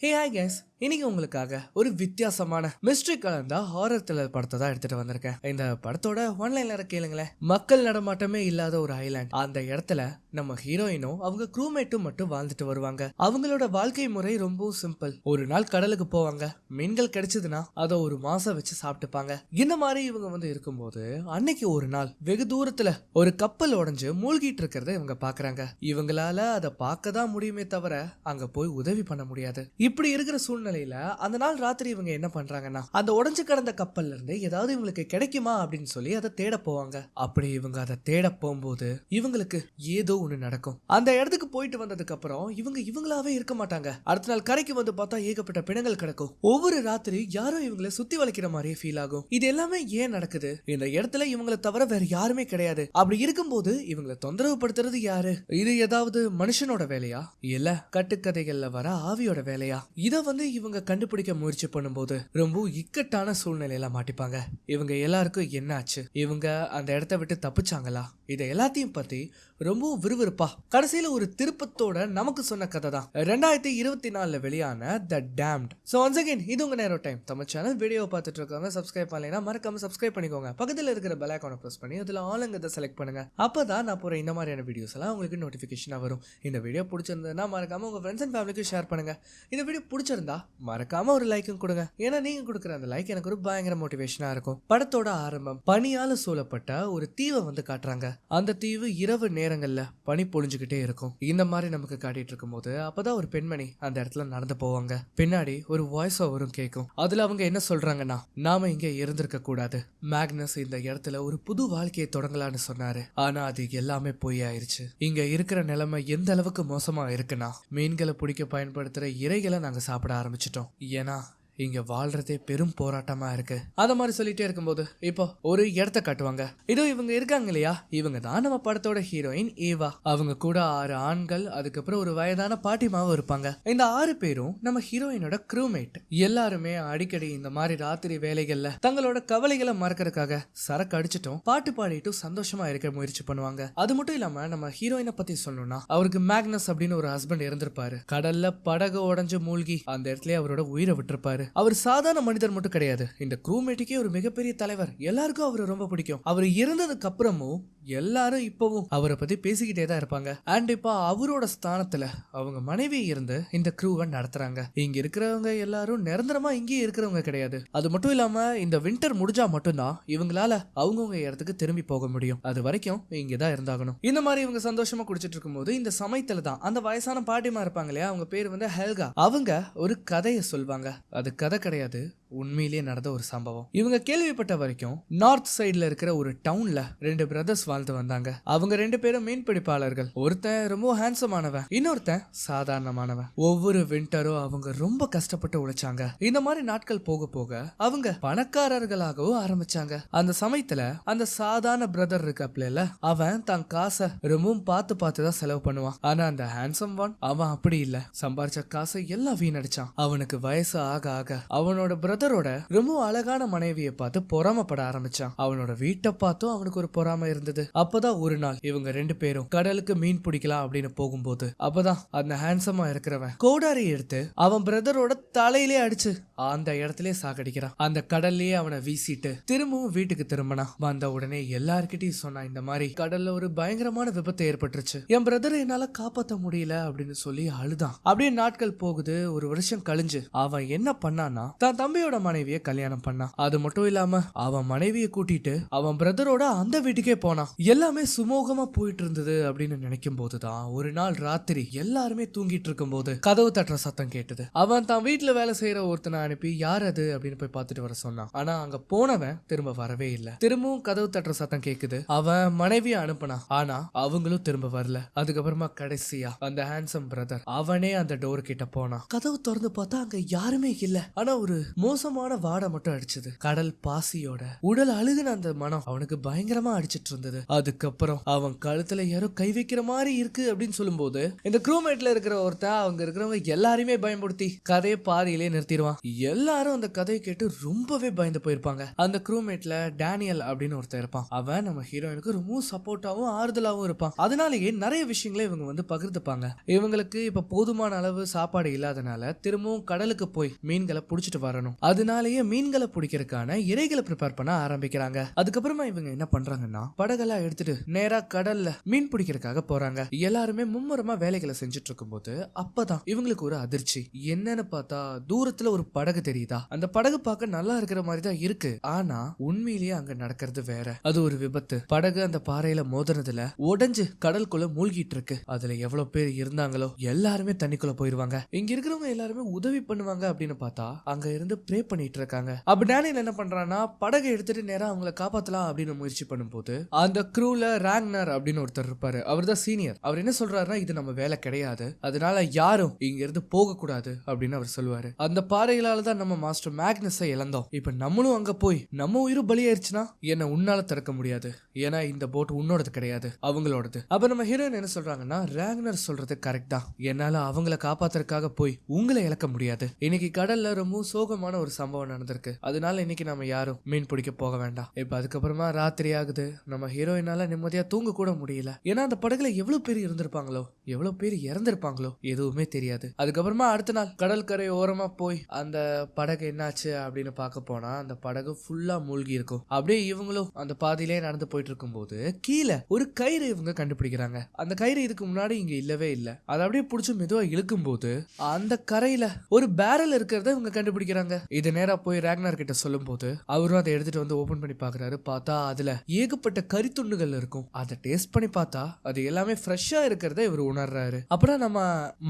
Hey hi guys, இன்னைக்கு உங்களுக்காக ஒரு வித்தியாசமான மிஸ்ட்ரி கலந்த ஹாரர் த்ரில்லர் படத்தை தான் எடுத்துட்டு வந்திருக்கேன். இந்த படத்தோட ஒன்லைன்ல கேளுங்களேன். மக்கள் நடமாட்டமே இல்லாத ஒரு ஐலாண்ட். அந்த இடத்துல நம்ம ஹீரோயினும் அவங்க க்ரூமேட்டும் மட்டும் வாழ்ந்துட்டு வருவாங்க. அவங்களோட வாழ்க்கை முறை ரொம்ப சிம்பிள். ஒரு நாள் கடலுக்கு போவாங்க, மீன்கள் கிடைச்சதுன்னா அதை ஒரு மாசம் வச்சு சாப்பிட்டுப்பாங்க. இந்த மாதிரி இவங்க இருக்கும்போது அன்னைக்கு ஒரு நாள் வெகு தூரத்துல ஒரு கப்பல் உடைஞ்சு மூழ்கிட்டு இருக்கிறத இவங்க பாக்குறாங்க. இவங்களால அதை பார்க்க தான் முடியுமே தவிர அங்க போய் உதவி பண்ண முடியாது. இப்படி இருக்கிற சூழ்நிலையில அந்த நாள் ராத்திரி இவங்க என்ன பண்றாங்கன்னா, அந்த உடைஞ்சு கிடந்த கப்பல்ல இருந்து ஏதாவது இவங்களுக்கு கிடைக்குமா அப்படின்னு சொல்லி அதை தேட போவாங்க. அப்படி இவங்க அதை தேட போகும்போது இவங்களுக்கு ஏதோ ஒண்ணு நடக்கும். அந்த இடத்துக்கு போயிட்டு வந்ததுக்கு அப்புறம் இவங்களாவே இருக்க மாட்டாங்க. அடுத்த நாள் கரைக்கு வந்து பார்த்தா ஏகப்பட்ட பிணங்கள் கிடக்கும். ஒவ்வொரு ராத்திரி யாரும் இவங்களை சுத்தி வளைக்கிற மாதிரியே ஃபீல் ஆகும். இது எல்லாமே ஏன் நடக்குது? இந்த இடத்துல இவங்களை தவிர வேற யாருமே கிடையாது. அப்படி இருக்கும்போது இவங்களை தொந்தரவு படுத்துறது யாரு? இது ஏதாவது மனுஷனோட வேலையா, இல்ல கட்டுக்கதைகள்ல வர ஆவியோட வேலையா? இத இவங்க கண்டுபிடிக்க முயற்சி பண்ணும்போது ரொம்ப இக்கட்டான சூழ்நிலையில மாட்டிப்பாங்க. இவங்க எல்லாருக்கும் என்ன ஆச்சு? இவங்க அந்த இடத்தை விட்டு தப்பிச்சாங்களா? இதை எல்லாத்தையும் பத்தி ரொம்ப விறுவிறுப்பா கடைசியில ஒரு திருப்பத்தோட நமக்கு சொன்ன கதை தான் 2024 வெளியான த டேம்ட். சோ ஒன்ஸ் அகைன் இது உங்க நேரோ டைம் தமிழ் சேனல். வீடியோ பார்த்துட்டு இருக்காங்க, சப்ஸ்கிரைப் பண்ணலைன்னா மறக்காம சப்ஸ்கிரைப் பண்ணிக்கோங்க. பக்கத்துல இருக்கிற பெல் ஐகானை பிரஸ் பண்ணி அதுல ஆளுங்கதை செலக்ட் பண்ணுங்க. அப்பதான் நான் போற இந்த மாதிரியான வீடியோஸ் எல்லாம் உங்களுக்கு நோட்டிபிகேஷனா வரும். இந்த வீடியோ பிடிச்சிருந்ததுன்னா மறக்காம உங்க ஃப்ரெண்ட்ஸ் அண்ட் ஃபேமிலிக்கு ஷேர் பண்ணுங்க. இந்த வீடியோ பிடிச்சிருந்தா மறக்காம ஒரு லைக்கும் கொடுங்க. ஏன்னா நீங்க கொடுக்குற அந்த லைக் எனக்கு ஒரு பயங்கர மோட்டிவேஷனா இருக்கும். படத்தோட ஆரம்பம் பனியால சூழப்பட்ட ஒரு தீவை காட்டுறாங்க. அந்த தீவு இரவு நேரங்கள்ல பனி பொழிஞ்சுக்கிட்டே இருக்கும். இந்த மாதிரி நமக்கு காட்டிட்டு இருக்கும் போது அப்பதான் ஒரு பெண்மணி அந்த இடத்துல நடந்து போவாங்க. பின்னாடி ஒரு வாய்ஸ் ஓவரும் கேட்கும். அதுல அவங்க என்ன சொல்றாங்கன்னா, நாம இங்க இருந்திருக்க கூடாது. மேக்னஸ் இந்த இடத்துல ஒரு புது வாழ்க்கையை தொடங்கலான்னு சொன்னாரு. ஆனா அது எல்லாமே பொய் ஆயிருச்சு. இங்க இருக்கிற நிலைமை எந்த அளவுக்கு மோசமா இருக்குன்னா, மீன்களை பிடிக்க பயன்படுத்துற இறைகளை நாங்க சாப்பிட ஆரம்பிச்சிட்டோம். ஏன்னா இங்க வாழ்றதே பெரும் போராட்டமா இருக்கு. அத மாதிரி சொல்லிட்டே இருக்கும்போது இப்போ ஒரு இடத்த காட்டுவாங்க. இதோ இவங்க இருக்காங்க இல்லையா, இவங்க தான் நம்ம படத்தோட ஹீரோயின் ஏவா. அவங்க கூட 6 ஆண்கள், அதுக்கப்புறம் ஒரு வயதான பாட்டிமாவும் இருப்பாங்க. இந்த 6 பேரும் நம்ம ஹீரோயினோட க்ரூமேட். எல்லாருமே அடிக்கடி இந்த மாதிரி ராத்திரி வேலைகள்ல தங்களோட கவலைகளை மறக்கிறதுக்காக சரக்கு அடிச்சிட்டும் பாட்டு பாடிட்டும் சந்தோஷமா இருக்க முயற்சி பண்ணுவாங்க. அது மட்டும் இல்லாம நம்ம ஹீரோயினை பத்தி சொல்லணும்னா, அவருக்கு மேக்னஸ் அப்படின்னு ஒரு ஹஸ்பண்ட் இருந்திருப்பாரு. கடல்ல படகு உடைஞ்சு மூழ்கி அந்த இடத்துல அவரோட உயிரை விட்டுருப்பாரு. அவர் சாதாரண மனிதர் மட்டும் கிடையாது, இந்த க்ரூமேட்டுக்கே ஒரு மிகப்பெரிய தலைவர். எல்லாருக்கும் அவரை ரொம்ப பிடிக்கும். அவர் இறந்ததுக்கு அப்புறமும் எல்லாரும் இப்பவும் அவரை பத்தி பேசிக்கிட்டே தான் இருப்பாங்க. அண்ட் இப்ப அவரோட ஸ்தானத்துல அவங்க மனைவி இருந்து இந்த க்ரூவை நடத்துறாங்க. இங்க இருக்கிறவங்க எல்லாரும் நிரந்தரமா இங்கே இருக்கிறவங்க கிடையாது. அது மட்டும் இல்லாம இந்த வின்டர் முடிஞ்சா மட்டும்தான் இவங்களால அவங்கவுங்க இடத்துக்கு திரும்பி போக முடியும். அது வரைக்கும் இங்கதான் இருந்தாகணும். இந்த மாதிரி இவங்க சந்தோஷமா குடிச்சிட்டு இருக்கும்போது இந்த சமயத்துல தான் அந்த வயசான பாட்டிமா இருப்பாங்க இல்லையா, அவங்க பேர் ஹெல்கா. அவங்க ஒரு கதையை சொல்வாங்க. அது கதை கிடையாது, உண்மையிலேயே நடந்த ஒரு சம்பவம். இவங்க கேள்விப்பட்ட வரைக்கும் நார்த் சைடுல இருக்கிற ஒரு டவுன்ல 2 பிரதர்ஸ் வாழ்ந்து வந்தாங்க. அவங்க 2 பேரும் மீன்பிடிப்பாளர்கள். ஒருத்தன் ரொம்ப ஹேண்ட்ஸமானவன், இன்னொருத்தன் சாதாரணமானவன். ஒவ்வொரு விண்டரும் அவங்க ரொம்ப கஷ்டப்பட்டு உழைச்சாங்க. இந்த மாதிரி நாட்கள் போக போக அவங்க பணக்காரர்களாகவும் ஆரம்பிச்சாங்க. அந்த சமயத்துல அந்த சாதாரண பிரதர் இருக்காப்ல, அவன் தான் காசை ரொம்பவும் பார்த்து தான் செலவு பண்ணுவான். ஆனா அந்த ஹேண்ட்ஸம் ஒன் அவன் அப்படி இல்ல. சம்பாரிச்ச காசை எல்லாம் வீணடிச்சான். அவனுக்கு வயசு ஆக ஆக அவனோட பிரதரோட ரொம்ப அழகான மனைவியை பார்த்து பொறாமப்பட ஆரம்பிச்சான். அவனோட வீட்டை பார்த்தும் அவனுக்கு ஒரு பொறாம இருந்தது. அப்பதான் ஒரு நாள் இவங்க 2 பேரும் கடலுக்கு மீன் பிடிக்கலாம் அப்படின்னு போகும்போது அப்பதான் அந்த ஹேண்ட்ஸமா இருக்கிறவன் கோடாரி எடுத்து அவன் பிரதரோட தலையிலே அடிச்சு அந்த இடத்திலே சாகடிக்கிறான். அந்த கடல்லையே அவனை வீசிட்டு திரும்பவும் வீட்டுக்கு திரும்பினா. வந்த உடனே எல்லார்கிட்டையும் சொன்னான், இந்த மாதிரி கடல்ல ஒரு பயங்கரமான விபத்து ஏற்பட்டுருச்சு, என் பிரதரை என்னால காப்பாற்ற முடியல அப்படின்னு சொல்லி அழுதான். அப்படியே நாட்கள் போகுது. ஒரு வருஷம் கழிஞ்சு அவன் என்ன பண்ணான்னா, தான் தம்பியோட மனைவியை கல்யாணம் பண்ணான். அது மட்டும் இல்லாம அவன் மனைவியை கூட்டிட்டு அவன் பிரதரோட அந்த வீட்டுக்கே போனான். எல்லாமே சுமூகமா போயிட்டு இருந்தது அப்படின்னு நினைக்கும் போதுதான் ஒரு நாள் ராத்திரி எல்லாருமே தூங்கிட்டு இருக்கும் போது கதவு தட்டுற சத்தம் கேட்டது. அவன் தான் வீட்டுல வேலை செய்யற ஒருத்தனை அனுப்பி யார் அது அப்படின்னு போய் பார்த்துட்டு வர சொன்னான். ஆனா அங்க போனவன் திரும்ப வரவே இல்லை. திரும்பவும் கதவு தட்டுற சத்தம் கேக்குது. அவன் மனைவியை அனுப்பினான். ஆனா அவங்களும் திரும்ப வரல. அதுக்கப்புறமா கடைசியா அந்த ஹேண்ட்ஸம் பிரதர் அவனே அந்த டோர் கிட்ட போனான். கதவு திறந்து பார்த்தா அங்க யாருமே இல்ல. ஆனா ஒரு மோசமான வாடை மட்டும் அடிச்சது. கடல் பாசியோட உடல் அழுகுன அந்த மனம் அவனுக்கு பயங்கரமா அடிச்சிட்டு இருந்தது. அதுக்கப்புறம் அவன் கழுத்துல யாரோ கை வைக்கிற மாதிரி இருக்கு அப்படின்னு சொல்லும் போது இந்த க்ரூமேட்ல இருக்கிற ஒருத்தன் அவங்க இருக்கிறவங்க எல்லாருமே பயன்படுத்தி கதையை பாதியிலே நிறுத்திடுவான். எல்லாரும் அந்த கதையை கேட்டு ரொம்பவே பயந்து போயிருப்பாங்க. அந்த க்ரூமேட்ல டேனியல் அப்படின்னு ஒருத்தர் இருப்பான். அவன் நம்ம ஹீரோயினுக்கு ரொம்ப சப்போர்ட்டாவும் ஆறுதலாவும் இருப்பான். அதனாலேயே நிறைய விஷயங்களை இவங்க வந்து பகிர்ந்துப்பாங்க. இவங்களுக்கு இப்ப போதுமான அளவு சாப்பாடு இல்லாதனால திரும்பவும் கடலுக்கு போய் மீன்களை புடிச்சிட்டு வரணும். அதனாலேயே மீன்களை பிடிக்கிறதுக்கான இறைகளை ப்ரிப்பேர் பண்ண ஆரம்பிக்கிறாங்க. அதுக்கப்புறமா இவங்க என்ன பண்றாங்கன்னா படகெல்லாம் எடுத்துட்டு நேரா கடல்ல மீன் பிடிக்கிறதுக்காக போறாங்க. எல்லாருமே மும்முரமா வேலைகளை செஞ்சுட்டு இருக்கும்போது அப்பதான் இவங்களுக்கு ஒரு அதிர்ச்சி. என்னன்னு பார்த்தா தூரத்துல ஒரு படகு தெரியுதா. அந்த படகு பார்க்க நல்லா இருக்கிற மாதிரி தான் இருக்கு. ஆனா உண்மையிலேயே அங்க நடக்கிறது வேற. அது ஒரு விபத்து. படகு அந்த பாறையில மோதினதுல உடைஞ்சு கடலுக்குள்ள மூழ்கிட்டு இருக்கு. அதுல எவ்வளவு பேர் இருந்தாங்களோ எல்லாருமே தண்ணிக்குள்ள போயிருவாங்க. இங்க இருக்கிறவங்க எல்லாருமே உதவி பண்ணுவாங்க அப்படின்னு பார்த்தா அங்க இருந்து ப்ரே பண்ணிட்டு இருக்காங்க. அப்ப டேனியல் என்ன பண்றான்னா படகை எடுத்துட்டு நேரா அவங்கள காப்பாத்தலாம் அப்படின்னு முயற்சி பண்ணும்போது அந்த க்ரூல ராக்னர் அப்படின்னு ஒருத்தர் இருப்பாரு. அவர் தான் சீனியர். அவர் என்ன சொல்றாருன்னா இது நம்ம வேலை கிடையாது, அதனால யாரும் இங்க இருந்து போக கூடாது அப்படின்னு அவர் சொல்லுவாரு. அந்த பாறைகளால தான் நம்ம மாஸ்டர் மேக்னஸை இழந்தோம். இப்ப நம்மளும் அங்க போய் நம்ம உயிரும் பலியாயிருச்சுன்னா என்ன உன்னால திறக்க முடியாது, ஏன்னா இந்த போட் உன்னோடது கிடையாது, அவங்களோடது. அப்ப நம்ம ஹீரோயின் என்ன சொல்றாங்கன்னா ராக்னர் சொல்றது கரெக்ட் தான், என்னால அவங்கள காப்பாத்துறதுக்காக போய் உங்களை இழக்க முடியாது. இன்னைக்கு கடல்ல ரொம்ப சோகமான ஒரு சம்பவம் நடந்திருக்கு, அதனால இன்னைக்கு நம்ம யாரும் மீன் பிடிக்க போக வேண்டாம். இப்ப அதுக்கப்புறமா ராத்திரி ஆகுது. நம்ம ஹீரோயினால நிம்மதியா தூங்க கூட முடியல. ஏன்னா அந்த படகுல எவ்வளவு பேர் இருந்திருப்பாங்களோ எவ்வளவு பேர் இறந்திருப்பாங்களோ எதுவுமே தெரியாது. அதுக்கப்புறமா அடுத்த நாள் கடற்கரை ஓரமா போய் அந்த படகு என்னாச்சு அப்படின்னு பார்க்க போனா அந்த படகு ஃபுல்லா மூழ்கி இருக்கும். அப்படியே இவங்களும் அந்த பாதியிலே நடந்து போயிட்டு இருக்கும் போது கீழே ஒரு கயிறு இவங்க கண்டுபிடிக்கிறாங்க. அந்த கயிறு இதுக்கு முன்னாடி இங்க இல்லவே இல்லை. அதை அப்படியே பிடிச்சி மெதுவா இழுக்கும் போது அந்த கரையில ஒரு பேரல் இருக்கிறத இவங்க கண்டுபிடிக்கிறாங்க. இது நேரா போய் ராக்னர் கிட்ட சொல்லும் போது அவரும் அதை எடுத்துட்டு வந்து ஓபன் பண்ணி பாக்குறாரு. பார்த்தா அதுல ஏகப்பட்ட கரித்துண்டுகள் இருக்கும். அதை டேஸ்ட் பண்ணி பார்த்தா அது எல்லாமே ஃப்ரெஷ்ஷா இருக்கிறத இவர் உணர்றாரு. அப்புறம் நம்ம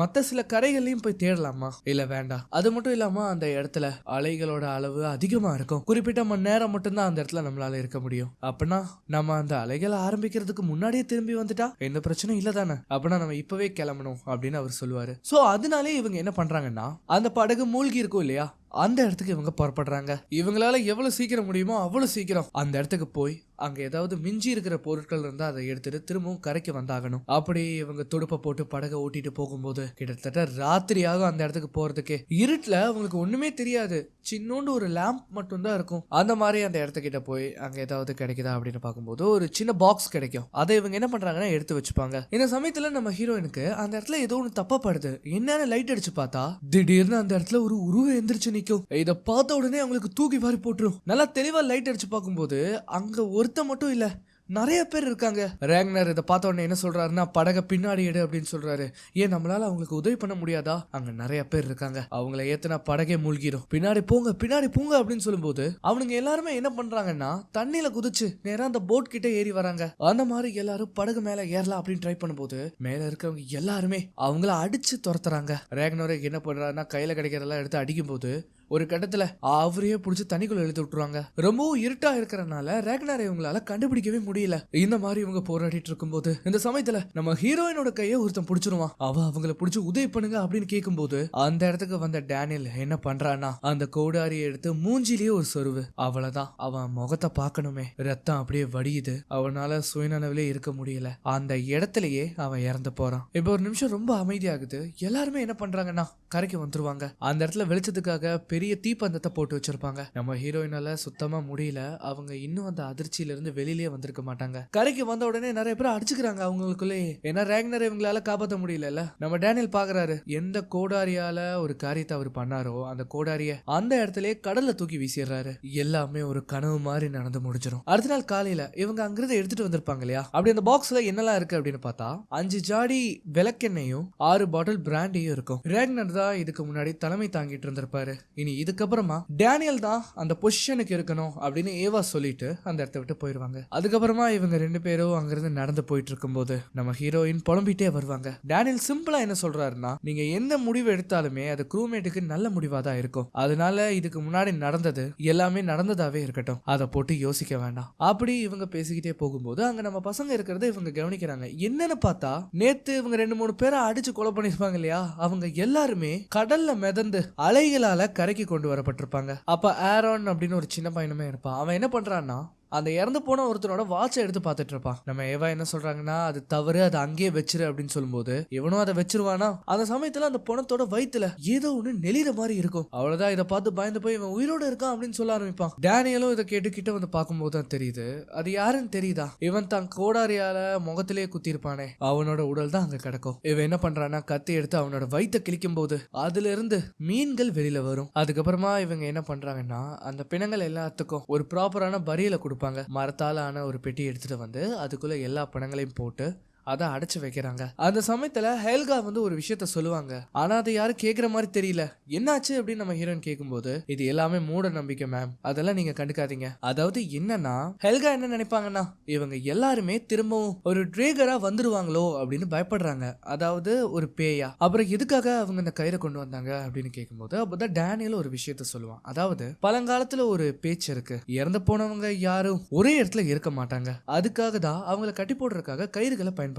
மத்த சில கரைகளையும் போய் தேடலாமா? இல்ல வேண்டாம். அது மட்டும் இல்லாம அந்த இடத்துல அலைகளோட அளவு அதிகமா இருக்கும். குறிப்பிட்ட மணி நேரம் மட்டும்தான் அந்த இடத்துல நம்மளால இருக்க முடியும். அப்படின்னா நம்ம அந்த அலைகளை ஆரம்பிக்கிறதுக்கு முன்னாடியே திரும்பி வந்துட்டா எந்த பிரச்சனையும் இல்ல தானே? அப்படின்னா நம்ம இப்பவே கிளம்பணும் அப்படின்னு அவர் சொல்லுவாரு. சோ அதனாலே இவங்க என்ன பண்றாங்கன்னா அந்த படகு மூழ்கி இருக்கும் இல்லையா, அந்த இடத்துக்கு இவங்க புறப்படுறாங்க. இவங்களால எவ்வளவு சீக்கிரம் முடியுமோ அவ்வளவு சீக்கிரம் அந்த இடத்துக்கு போய் அங்க ஏதாவது மிஞ்சி இருக்கிற பொருட்கள் இருந்தா அதை எடுத்துட்டு திரும்பவும் கரைக்கு வந்தாகணும். அப்படி இவங்க துடுப்பை போட்டு படகை ஓட்டிட்டு போகும்போது கிட்டத்தட்ட ராத்திரியாகும். அந்த இடத்துக்கு போறதுக்கு இருட்டுல அவங்களுக்கு ஒண்ணுமே தெரியாது. சின்னோண்டு ஒரு லேம்ப் மட்டும் தான் இருக்கும். அந்த மாதிரி அந்த இடத்துக்கிட்ட போய் அங்க ஏதாவது கிடைக்குதா அப்படின்னு பார்க்கும்போது ஒரு சின்ன பாக்ஸ் கிடைக்கும். அதை இவங்க என்ன பண்றாங்கன்னா எடுத்து வச்சுப்பாங்க. இந்த சமயத்துல நம்ம ஹீரோயினுக்கு அந்த இடத்துல ஏதோ ஒண்ணு தப்பா படுது. என்னன்னு லைட் அடிச்சு பார்த்தா திடீர்னு அந்த இடத்துல ஒரு உருவம் எந்திரிச்சு நிக்கும். இத பார்த்த உடனே அவங்களுக்கு தூக்கி வாரி போட்டுரும். நல்லா தெளிவா லைட் அடிச்சு பார்க்கும்போது அங்க ஒருத்த மட்டும் இல்ல, நிறைய பேர் இருக்காங்க. ராக்னர் இதை பார்த்த உடனே என்ன சொல்றாருன்னா படகை பின்னாடி எடு அப்படின்னு சொல்றாரு. ஏன் நம்மளால அவங்களுக்கு உதவி பண்ண முடியாதா? அங்க நிறைய பேர் இருக்காங்க, அவங்கள ஏத்துனா படகே மூழ்கிடும், பின்னாடி போங்க பின்னாடி போங்க அப்படின்னு சொல்லும்போது அவனுங்க எல்லாருமே என்ன பண்றாங்கன்னா தண்ணியில குதிச்சு நேரா அந்த போட் கிட்ட ஏறி வராங்க. அந்த மாதிரி எல்லாரும் படகு மேல ஏறலாம் அப்படின்னு ட்ரை பண்ணும்போது மேல இருக்கிறவங்க எல்லாருமே அவங்கள அடிச்சு துரத்துறாங்க. ராக்னர் என்ன பண்றாருன்னா கையில கிடைக்கிறதெல்லாம் எடுத்து அடிக்கும் போது ஒரு கட்டத்துல அவரையே புடிச்சு தண்ணிக்குள்ள இழுத்து விட்டுருவாங்க. ரொம்பவும் இருட்டா இருக்கிறனால ராக்னரை இவங்களால கண்டுபிடிக்கவே முடியல. இந்த மாதிரி இவங்க போராடிட்டு இருக்கும்போது இந்த சமயத்துல நம்ம ஹீரோயினோட கையை ஒருத்தன் புடிச்சிருவான். அவங்கள புடிச்சு உதவி பண்ணுங்க அப்படின்னு கேட்கும் போது அந்த இடத்துக்கு வந்த டேனியல் என்ன பண்றான்னா அந்த கோடாரியை எடுத்து மூஞ்சிலேயே ஒரு சொருவு. அவ்வளவுதான், அவன் முகத்தை பார்க்கணுமே, ரத்தம் அப்படியே வடியுது. அவனால சுயநனவிலே இருக்க முடியல. அந்த இடத்துலயே அவன் இறந்து போறான். இப்ப ஒரு நிமிஷம் ரொம்ப அமைதியாகுது. எல்லாருமே என்ன பண்றாங்கன்னா கரைக்கு வந்துருவாங்க. அந்த இடத்துல வெளிச்சத்துக்காக பெரிய தீப்பந்தத்தை போட்டு வச்சிருப்பாங்க. நம்ம ஹீரோயினால சுத்தமா முடியல. அவங்க இன்னும் அந்த அதிர்ச்சியில இருந்து வெளியிலேயே வந்திருக்க மாட்டாங்க. கரைக்கு வந்த உடனே நிறைய பேர் அடிச்சுக்கிறாங்க அவங்களுக்குள்ளே. ஏன்னா ராக்னர் இவங்களால காப்பாற்ற முடியல. நம்ம டேனியல் பாக்குறாரு எந்த கோடாரியால ஒரு காரியத்தை அவர் பண்ணாரோ அந்த கோடாரிய அந்த இடத்துலயே கடல்ல தூக்கி வீசிடுறாரு. எல்லாமே ஒரு கனவு மாதிரி நடந்து முடிஞ்சிடும். அடுத்த நாள் காலையில இவங்க அங்கிருந்து எடுத்துட்டு வந்திருப்பாங்க இல்லையா, அப்படி அந்த பாக்ஸ்ல என்னெல்லாம் இருக்கு அப்படின்னு பார்த்தா 5 ஜாடி விளக்கெண்ணையும் 6 பாட்டில் பிராண்டியும் இருக்கும். ராக்னர் தான் இதுக்கு முன்னாடி தலைமை தாங்கிட்டு இருந்திருப்பாரு. இனி இதுக்கப்புறமா டேனியல் தான் அந்த பொசிஷனுக்கு இருக்கணும் அப்படின்னு ஏவா சொல்லிட்டு அந்த இடத்த விட்டு போயிருவாங்க. அதுக்கப்புறமா இவங்க 2 பேரும் அங்கிருந்து நடந்து போயிட்டு இருக்கும்போது நம்ம ஹீரோயின் புலம்பிட்டே வருவாங்க. டேனியல் சிம்பிளா என்ன சொல்றாருன்னா நீங்க எந்த முடிவு எடுத்தாலுமே அது க்ரூமேட்டுக்கு நல்ல முடிவா தான் இருக்கும். அதனால இதுக்கு முன்னாடி நடந்தது எல்லாமே நடந்ததாவே இருக்கட்டும், அதை போட்டு யோசிக்க வேண்டாம். அப்படி இவங்க பேசிக்கிட்டே போகும்போது அங்க நம்ம பசங்க இருக்கிறத இவங்க கவனிக்கிறாங்க. என்னன்னு பார்த்தா நேத்து இவங்க 2-3 பேரை அடிச்சு கொலை பண்ணிருப்பாங்க இல்லையா, அவங்க எல்லாருமே கடல்ல மிதந்து அலைகளால கரைக்கு கொண்டு வரப்பட்டிருப்பாங்க. அப்ப ஆரோன் அப்படின்னு ஒரு சின்ன பையனுமே இருப்பான். அவன் என்ன பண்றான்னா அந்த இறந்து போன ஒருத்தனோட வாட்சை எடுத்து பார்த்துட்டு இருப்பான். நம்ம ஏவா என்ன சொல்றாங்கன்னா அது தவறு, அதை அங்கேயே வச்சிரு அப்படின்னு சொல்லும்போது இவனும் அதை வச்சிருவானா. அந்த சமயத்துல அந்த பணத்தோட வயித்துல ஏதோ ஒண்ணு நெளிற மாதிரி இருக்கும். அவ்வளவுதான், இதை பார்த்து பயந்து போய் இவன் உயிரோட இருக்கான் அப்படின்னு சொல்ல ஆரம்பிப்பான். டேனியலும் இதை கேட்டு கிட்ட வந்து பார்க்கும்போது தான் தெரியுது அது யாருன்னு தெரியுதா. இவன் தான் கோடாரியால முகத்திலேயே குத்தி இருப்பானே அவனோட உடல் தான் அங்க கிடக்கும். இவன் என்ன பண்றான்னா கத்தி எடுத்து அவனோட வயித்தை கிழிக்கும் போது அதுல இருந்து மீன்கள் வெளியில வரும். அதுக்கப்புறமா இவங்க என்ன பண்றாங்கன்னா அந்த பிணங்கள் எல்லாத்துக்கும் ஒரு ப்ராப்பரான பரியலை கொடுப்பாங்க. மரத்தால ஆன ஒரு பெட்டி எடுத்துட்டு வந்து அதுக்குள்ள எல்லா பிணங்களையும் போட்டு அதை அடைச்சு வைக்கிறாங்க. அந்த சமயத்துல ஹெல்கா வந்து ஒரு விஷயத்த சொல்லுவாங்க. ஆனா அதை யாரும் கேக்குற மாதிரி தெரியல. என்னாச்சு அப்படின்னு நம்ம ஹீரோயின் கேட்கும்போது இது எல்லாமே மூட நம்பிக்கை மேம், அதெல்லாம் நீங்க கண்டுக்காதீங்க. அதாவது என்னன்னா ஹெல்கா என்ன நினைப்பாங்கன்னா இவங்க எல்லாருமே திரும்பவும் ஒரு ட்ரேகரா வந்துருவாங்களோ அப்படின்னு பயப்படுறாங்க. அதாவது ஒரு பேயா. அப்புறம் எதுக்காக அவங்க இந்த கயிறை கொண்டு வந்தாங்க அப்படின்னு கேட்கும்போது அப்பதான் டேனியல் ஒரு விஷயத்த சொல்லுவான். அதாவது பழங்காலத்துல ஒரு பேச்சு இருக்கு, இறந்து போனவங்க யாரும் ஒரே இடத்துல இருக்க மாட்டாங்க, அதுக்காக தான் அவங்களை கட்டி போடுறதுக்காக கயிறுகளை பயன்படுத்துவாங்க.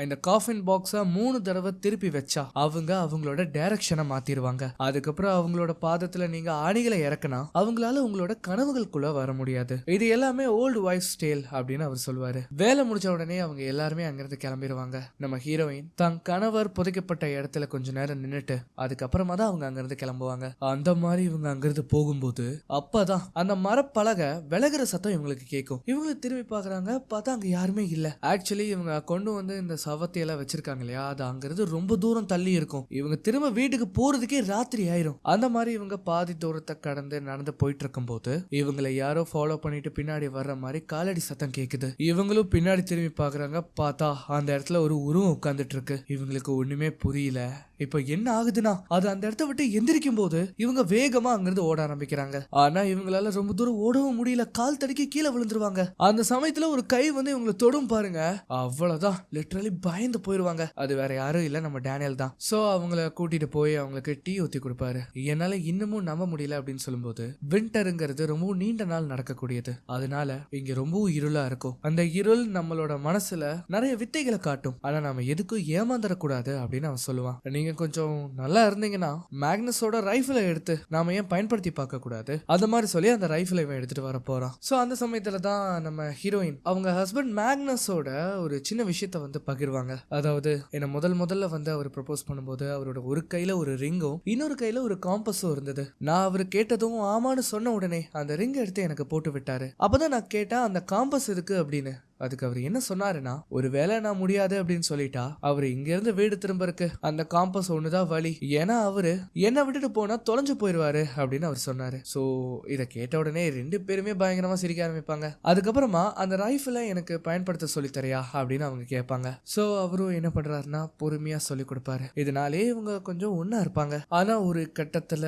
இந்த காஃபின் பாக்ஸ 3 தடவை திருப்பி வச்சா அவங்க அவங்களோட டைரக்ஷனை மாத்திடுவாங்க. அதுக்கப்புறம் அவங்களோட பாதத்துல நீங்க ஆணிகளை இறக்கினா அவங்களால உங்களோட கனவுகளுக்குள்ள வர முடியாது. இது எல்லாமே ஓல்டு வைஃப்ஸ் டேல் அப்படின்னு அவர் சொல்லுவாரு. வேலை முடிஞ்ச உடனே அவங்க எல்லாருமே அங்கிருந்து கிளம்பிடுவாங்க. நம்ம ஹீரோயின் தன் கணவர் புதைக்கப்பட்ட இடத்துல கொஞ்ச நேரம் நின்னுட்டு அதுக்கப்புறமா தான் அவங்க அங்கிருந்து கிளம்புவாங்க. அந்த மாதிரி இவங்க அங்கிருந்து போகும்போது அப்பதான் அந்த மரப்பலகை விலகுற சத்தம் இவங்களுக்கு கேட்கும். இவங்களுக்கு திரும்பி பாக்குறாங்க, பார்த்தா அங்க யாருமே இல்ல. ஆக்சுவலி இவங்க கொண்டு வந்து இந்த சவத்தையெல்லாம் வச்சிருக்காங்க இல்லையா, அது அங்கிருந்து ரொம்ப தூரம் தள்ளி இருக்கும். இவங்க திரும்ப வீட்டுக்கு போறதுக்கே ராத்திரி ஆயிரும். அந்த மாதிரி இவங்க பாதி தூரத்தை கடந்து நடந்து போயிட்டு இருக்கும் போது இவங்களை யாரோ ஃபாலோ பண்ணிட்டு பின்னாடி வர்ற மாதிரி காலடி சத்தம் கேக்குது. இவங்களும் பின்னாடி திரும்பி பாக்குறாங்க, பார்த்தா அந்த இடத்துல ஒரு உருவம் உட்கார்ந்துட்டு இருக்கு. இவங்களுக்கு ஒண்ணுமே புரியல. இப்ப என்ன ஆகுதுன்னா அது அந்த இடத்த விட்டு எந்திரிக்கும் போது இவங்க வேகமா அங்கிருந்து ஓட ஆரம்பிக்கிறாங்க. ஆனா இவங்களால ரொம்ப தூரம் ஓடவும் முடியல, கால் தடுக்கி கீழே விழுந்துருவாங்க. அந்த சமயத்துல ஒரு கை வந்து இவங்களை தொடும் பாருங்க, அவ்வளவுதான், லிட்டரலி பயந்து போயிருவாங்க. அது வேற யாரும் இல்ல, நம்ம டேனியல் தான். சோ அவங்கள கூட்டிட்டு போய் அவங்களுக்கு டீ ஊத்தி கொடுப்பாரு. என்னால இன்னமும் நம்ப முடியல அப்படின்னு சொல்லும்போது விண்டருங்கிறது ரொம்ப நீண்ட நாள் நடக்கக்கூடியது, அதனால இங்க ரொம்பவும் இருளா இருக்கும். அந்த இருள் நம்மளோட மனசுல நிறைய வித்தைகளை காட்டும், ஆனா நாம எதுக்கும் ஏமாந்துடக்கூடாது அப்படின்னு அவன் சொல்லுவான். நீங்க கொஞ்சம் நல்லா இருந்தீங்கன்னா மேக்னஸோட ரைஃபிளை எடுத்து நாம ஏன் பயன்படுத்தி பார்க்க கூடாது, அந்த மாதிரி சொல்லி அந்த ரைஃபிளை இவன் எடுத்துட்டு வர போறான். சோ அந்த சமயத்துல தான் நம்ம ஹீரோயின் அவங்க ஹஸ்பண்ட் மேக்னஸோட ஒரு சின்ன விஷயத்த வந்து பகிர்வாங்க. அதாவது என்ன முதல்ல வந்து அவர் ப்ரப்போஸ் பண்ணும்போது அவரோட ஒரு கையில ஒரு ரிங்கும் இன்னொரு கையில ஒரு காம்பஸும் இருந்தது. நான் அவர் கேட்டதும் ஆமான்னு சொன்ன உடனே அந்த ரிங் எடுத்து எனக்கு போட்டு விட்டாரு. அப்பதான் நான் கேட்டேன் அந்த காம்பஸ் இருக்கு அப்படின்னு. அதுக்கு அவர் என்ன சொன்னாருன்னா, ஒருவேளை நான் முடியாது அப்படின்னு சொல்லிட்டா அவரு இங்க இருந்து வீடு திரும்பறக்கு அந்த காம்பஸ் ஒண்ணுதான் வழி, ஏன்னா அவரு என்ன விட்டுட்டு போனா தொலைஞ்சு போயிருவாரு அப்படின்னு அவர் சொன்னாரு. சோ இத கேட்ட உடனே 2 பேருமே பயங்கரமா சிரிக்க ஆரம்பிப்பாங்க. அதுக்கப்புறமா அந்த ரைஃபிளை எனக்கு பயன்படுத்த சொல்லி தரியா அப்படின்னு அவங்க கேட்பாங்க. சோ அவரும் என்ன பண்றாருன்னா பொறுமையா சொல்லி கொடுப்பாரு. இதனாலே இவங்க கொஞ்சம் ஒன்னா இருப்பாங்க. ஆனா ஒரு கட்டத்துல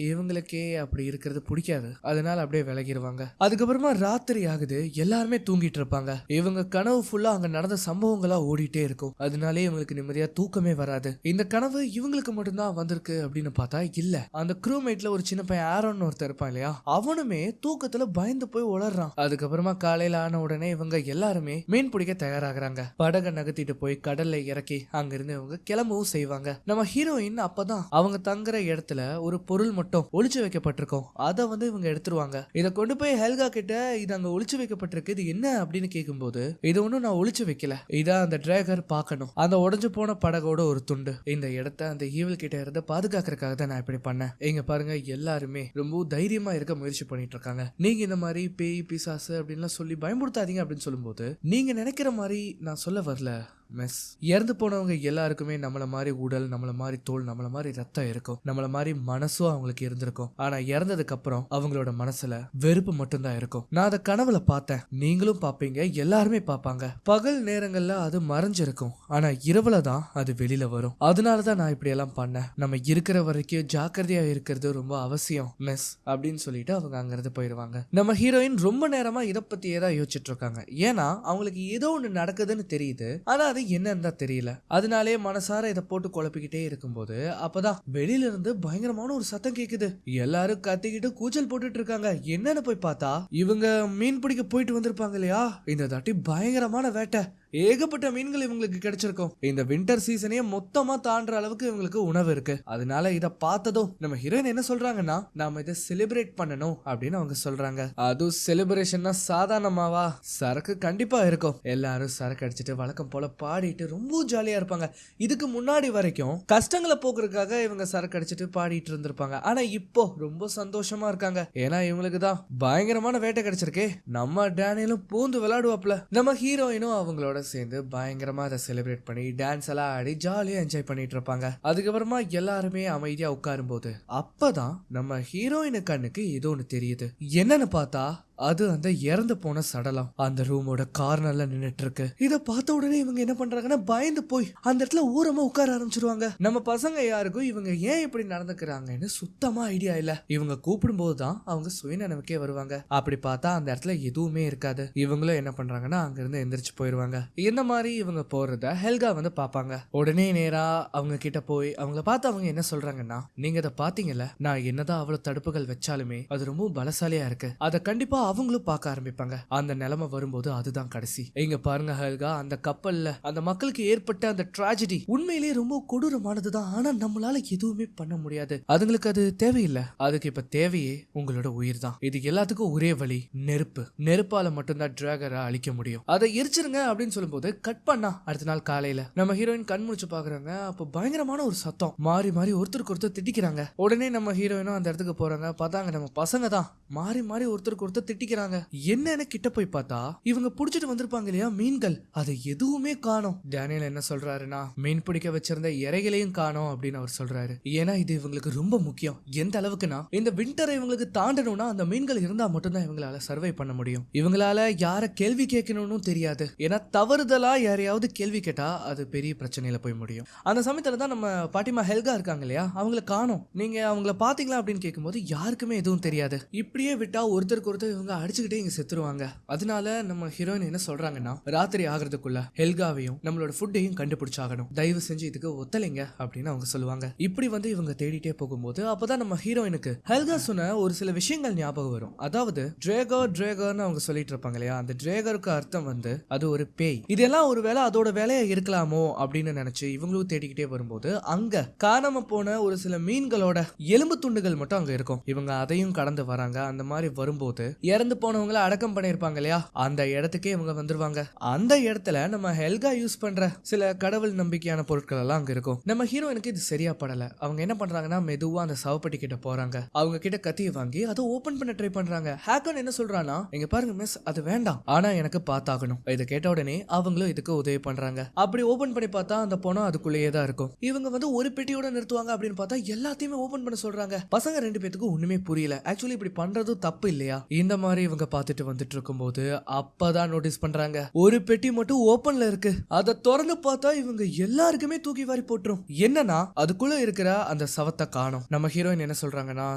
இவங்களுக்கே அப்படி இருக்கிறது பிடிக்காது, அதனால அப்படியே விலகிடுவாங்க. அதுக்கப்புறமா ராத்திரி ஆகுது, எல்லாருமே தூங்கிட்டு இருப்பாங்க. இவங்க கனவு ஃபுல்லா அங்க நடந்த சம்பவங்களா ஓடிட்டே இருக்கும். அதனாலே இவங்களுக்கு நிம்மதியா தூக்கமே வராது. இந்த கனவு இவங்களுக்கு மட்டும்தான் வந்திருக்கு அப்படின்னு பார்த்தா இல்ல, அந்த க்ரூமேட்ல ஒரு சின்ன பையன் ஆரோன் ஒருத்தர் இருப்பான் இல்லையா, அவனுமே தூக்கத்துல பயந்து போய் உளறான். அதுக்கப்புறமா காலையில ஆன உடனே இவங்க எல்லாருமே மீன் பிடிக்க தயாராகிறாங்க. படகை நகர்த்திட்டு போய் கடல்ல இறக்கி அங்கிருந்து இவங்க கிளம்பவும் செய்வாங்க. நம்ம ஹீரோயின் அப்பதான் அவங்க தங்குற இடத்துல ஒரு பொருள் மட்டும் ஒளிச்சு வைக்கப்பட்டிருக்கும், அதை வந்து இவங்க எடுத்துருவாங்க. இதை கொண்டு போய் ஹெல்கா கிட்ட இது அங்க ஒளிச்சு வைக்கப்பட்டிருக்கு, இது என்ன அப்படின்னு கேட்கும்போது இது ஒன்னும் நான் ஒளிச்சு வைக்கல, இதான் அந்த டிராகர் பார்க்கணும், அந்த உடைஞ்சு போன படகோட ஒரு துண்டு, இந்த இடத்த அந்த ஈவில் கிட்ட இருந்து பாதுகாக்கிறதுக்காக தான் நான் இப்படி பண்ணேன். இங்க பாருங்க எல்லாருமே ரொம்ப தைரியமா இருக்க முயற்சி பண்ணிட்டு இருக்காங்க, நீங்க இந்த மாதிரி பேய் பிசாசு அப்படின்லாம் சொல்லி பயமுறுத்தாதீங்க அப்படின்னு சொல்லும்போது நீங்க நினைக்கிற மாதிரி நான் சொல்ல வரல மிஸ். இறந்து போனவங்க எல்லாருக்குமே நம்மள மாதிரி உடல், நம்மள மாதிரி தோல், நம்மள மாதிரி ரத்தம் இருக்கும், நம்மள மாதிரி மனசும் அவங்களுக்கு இருந்திருக்கும். ஆனா இறந்ததுக்கு அப்புறம் அவங்களோட மனசுல வெறுப்பு மட்டும்தான் இருக்கும். நான் அதை கனவுல பார்த்தேன், நீங்களும் பாப்பீங்க, எல்லாருமே பாப்பாங்க. பகல் நேரங்கள்ல அது மறைஞ்சிருக்கும், ஆனா இரவுல தான் அது வெளியில வரும். அதனாலதான் நான் இப்படி எல்லாம் பண்ணேன். நம்ம இருக்கிற வரைக்கும் ஜாக்கிரதையா இருக்கிறது ரொம்ப அவசியம் மிஸ் அப்படின்னு சொல்லிட்டு அவங்க அங்கிருந்து போயிடுவாங்க. நம்ம ஹீரோயின் ரொம்ப நேரமா இதை பத்தியே தான் யோசிச்சுட்டு இருக்காங்க. ஏன்னா அவங்களுக்கு ஏதோ ஒண்ணு நடக்குதுன்னு தெரியுது, ஆனா அது என்னன்னு தான் தெரியல. அதனாலே மனசார இதை போட்டு குழப்பிக்கிட்டே இருக்கும்போது அப்பதான் வெளியில இருந்து பயங்கரமான ஒரு சத்தம் கேக்குது. எல்லாரும் கத்திக்கிட்டு கூச்சல் போட்டுட்டு இருக்காங்க. என்னன்னு போய் பார்த்தா இவங்க மீன் பிடிக்க போயிட்டு வந்திருப்பாங்க இல்லையா, இந்த தாட்டி பயங்கரமான வேட்டை. ஏகப்பட்ட மீன்கள் இவங்களுக்கு கிடைச்சிருக்கும். இந்த வின்டர் சீசனே மொத்தமா தாண்டுற அளவுக்கு இவங்களுக்கு உணவு இருக்கு. அதனால இத பார்த்ததும் நம்ம ஹீரோயின் என்ன சொல்றாங்கன்னா, நாம இதை செலிப்ரேட் பண்ணணும் அப்படின்னு அவங்க சொல்றாங்க. அதுவும் செலிப்ரேஷன்னா சாதாரணமாவா, சரக்கு கண்டிப்பா இருக்கும். எல்லாரும் சரக்கு அடிச்சுட்டு வழக்கம் போல பாடிட்டு ரொம்ப ஜாலியா இருப்பாங்க. இதுக்கு முன்னாடி வரைக்கும் கஷ்டங்களை போக்குறதுக்காக இவங்க சரக்கு அடிச்சுட்டு பாடிட்டு இருந்திருப்பாங்க. ஆனா இப்போ ரொம்ப சந்தோஷமா இருக்காங்க. ஏன்னா இவங்களுக்கு தான் பயங்கரமான வேட்டை கிடைச்சிருக்கே. நம்ம டேனியலும் பூந்து விளையாடுவாப்ல. நம்ம ஹீரோயினும் அவங்களோட சேர்ந்து பயங்கரமா அதை செலிப்ரேட் பண்ணி டான்ஸ் எல்லாம் ஆடி ஜாலியா என்ஜாய் பண்ணிட்டு இருப்பாங்க. அதுக்கப்புறமா எல்லாருமே அமைதியா உட்காரும் போது அப்பதான் நம்ம ஹீரோயினு கண்ணுக்கு ஏதோ ஒண்ணு தெரியுது. என்னன்னு பார்த்தா அது அந்த இறந்து போன சடலம் அந்த ரூமோட கார்னர்ல நின்னுட்டு இருக்கு. இத பார்த்த உடனே இவங்க என்ன பண்றாங்கன்னா பயந்து போய் அந்த இடத்துல ஊரமா உட்கார ஆரம்பிச்சிருவாங்க. நம்ம பசங்க யாருக்கும் இவங்க ஏன் இப்படி நடந்துக்கிறாங்கன்னு சுத்தமா ஐடியா இல்ல. இவங்க கூப்பிடும் போதுதான் அவங்க சுயநினைவுக்கே வருவாங்க. அப்படி பார்த்தா அந்த இடத்துல எதுவுமே இருக்காது. இவங்களும் என்ன பண்றாங்கன்னா அங்க இருந்து எந்திரிச்சு போயிருவாங்க. இந்த மாதிரி இவங்க போறத ஹெல்கா வந்து பாப்பாங்க. உடனே நேரா அவங்க கிட்ட போய் அவங்கள பார்த்து அவங்க என்ன சொல்றாங்கன்னா, நீங்க அதை பாத்தீங்கல்ல, நான் என்னதான் அவ்வளவு தடுப்புகள் வச்சாலுமே அது ரொம்ப பலசாலியா இருக்கு. அதை கண்டிப்பா அவங்களும் பார்க்க ஆரம்பிப்பாங்க. அந்த நிலைமை வரும்போது அதுதான் கடைசி. இங்க பாருங்க ஹெல்கா, அந்த கப்பல்ல அந்த மக்களுக்கு ஏற்பட்ட அந்த ட்ராஜடி உண்மையிலேயே ரொம்ப கொடூரமானதுதான். ஆனா நம்மளால எதுவுமே பண்ண முடியாது. அதுங்களுக்கு அது தேவையில்லை. அதுக்கு இப்ப தேவையே உங்களோட உயிர் தான். இது எல்லாத்துக்கும் ஒரே வழி, நெருப்பு. நெருப்பால மட்டும்தான் டிராகரை அழிக்க முடியும். அதை எரிச்சிருங்க அப்படின்னு சொல்லும்போது கட் பண்ணா அடுத்த நாள் காலையில நம்ம ஹீரோயின் கண் முடிச்சு பாக்குறாங்க. அப்ப பயங்கரமான ஒரு சத்தம், மாறி மாறி ஒருத்தருக்கு ஒருத்தர் திட்டிக்கிறாங்க. உடனே நம்ம ஹீரோயினும் அந்த இடத்துக்கு போறாங்க. பார்த்தாங்க நம்ம பசங்க தான் மாறி மாறி ஒருத்தருக்கு ஒருத்தர் திட்டிக்கிறாங்க. என்னன்னு கிட்ட போய் பார்த்தா இவங்க புடிச்சிட்டு வந்திருப்பாங்க இல்லையா மீன்கள், அதை எதுவுமே காணோம். டேனியல் என்ன சொல்றாருன்னா, மீன் பிடிக்க வச்சிருந்த இறைகளையும் காணோம் அப்படின்னு அவர் சொல்றாரு. ஏன்னா இது இவங்களுக்கு ரொம்ப முக்கியம். எந்த அளவுக்குன்னா இந்த விண்டரை இவங்களுக்கு தாண்டணும்னா அந்த மீன்கள் இருந்தா மட்டும்தான் இவங்களால சர்வை பண்ண முடியும். இவங்களால யார கேள்வி கேட்கணும்னு தெரியாது. ஏன்னா தவறுதலா யாரையாவது கேள்வி கேட்டா அது பெரிய பிரச்சனையில போய் முடியும். அந்த சமயத்துல தான் நம்ம பாட்டிமா ஹெல்கா இருக்காங்க இல்லையா, அவங்கள காணோம். நீங்க அவங்கள பாத்தீங்களா அப்படின்னு கேட்கும்போது யாருக்குமே எதுவும் தெரியாது. இப்படியே விட்டா ஒருத்தருக்கு ஒருத்தர் இவங்க அடிச்சுக்கிட்டே இங்க செத்துருவாங்க. அதனால நம்ம ஹீரோயின் என்ன சொல்றாங்கன்னா, ராத்திரி ஆகிறதுக்குள்ள ஹெல்காவையும் நம்மளோட ஃபுட்டையும் கண்டுபிடிச்சாகணும். தயவு செஞ்சு இதுக்கு ஒத்தலைங்க அப்படின்னு அவங்க சொல்லுவாங்க. இப்படி வந்து இவங்க தேடிட்டே போகும்போது அப்பதான் நம்ம ஹீரோயினுக்கு ஹெல்கா சொன்ன ஒரு சில விஷயங்கள் ஞாபகம் வரும். அதாவது டிரேகர்னு அவங்க சொல்லிட்டு இருப்பாங்க இல்லையா, அந்த டிரேகருக்கு அர்த்தம் வந்து அது ஒரு பேய். இதெல்லாம் ஒரு வேளை அதோட வேலையா இருக்கலாமோ அப்படின்னு நினைச்சு இவங்களும் தேடிக்கிட்டே வரும்போது அங்க காணாம போன ஒரு சில மீன்களோட எலும்பு துண்டுகள் மட்டும் அங்க இருக்கும். இவங்க அதையும் கடந்து வராங்க. அந்த மாதிரி வரும்போது இறந்து போனவங்களை அடக்கம் பண்ணிருப்பாங்க இல்லையா, அந்த இடத்துக்கே இவங்க வந்துருவாங்க. அந்த இடத்துல நம்ம ஹெல்கா யூஸ் பண்ற சில கடவுள் நம்பிக்கையான பொருட்கள் எல்லாம் அங்க இருக்கும். நம்ம ஹீரோயினுக்கு இது சரியா படல. அவங்க என்ன பண்றாங்கன்னா மெதுவா அந்த சவப்பட்டி கிட்ட போறாங்க. அவங்க கிட்ட கத்தியை வாங்கி அதை ஓபன் பண்ண ட்ரை பண்றாங்க. ஹேக்கன் என்ன சொல்றானா, இங்க பாருங்க மிஸ், அது வேண்டாம், ஆனா எனக்கு பார்த்தாகணும். இதை கேட்ட உடனே அவங்களும் இதுக்கு உதவி பண்றாங்க. அப்படி ஓபன் பண்ணி பார்த்தா அந்த பணம் அதுக்குள்ளேயே தான் இருக்கும். இவங்க வந்து ஒரு பெட்டியோட நிறுத்துவாங்க அப்படின்னு பார்த்தா எல்லாத்தையுமே ஓபன் பண்ண சொல்றாங்க. பசங்க ரெண்டு பேத்துக்கும் ஒண்ணுமே புரியல. ஆக்சுவலி இப்படி பண்றது தப்பு இல்லையா? இந்த மாதிரி இவங்க பார்த்துட்டு வந்துட்டு இருக்கும்போது அப்பதான் நோட்டீஸ் பண்றாங்க, ஒரு பெட்டி மட்டும் ஓபன்ல இருக்கு. அதை திறந்து பார்த்தா இவங்க எல்லாருக்குமே தூக்கி வாரி போட்டுரும். என்னன்னா அதுக்குள்ள இருக்கிற அந்த சவத்தை காணோம். நம்ம ஹீரோயின் என்ன சொல்றாங்கன்னா,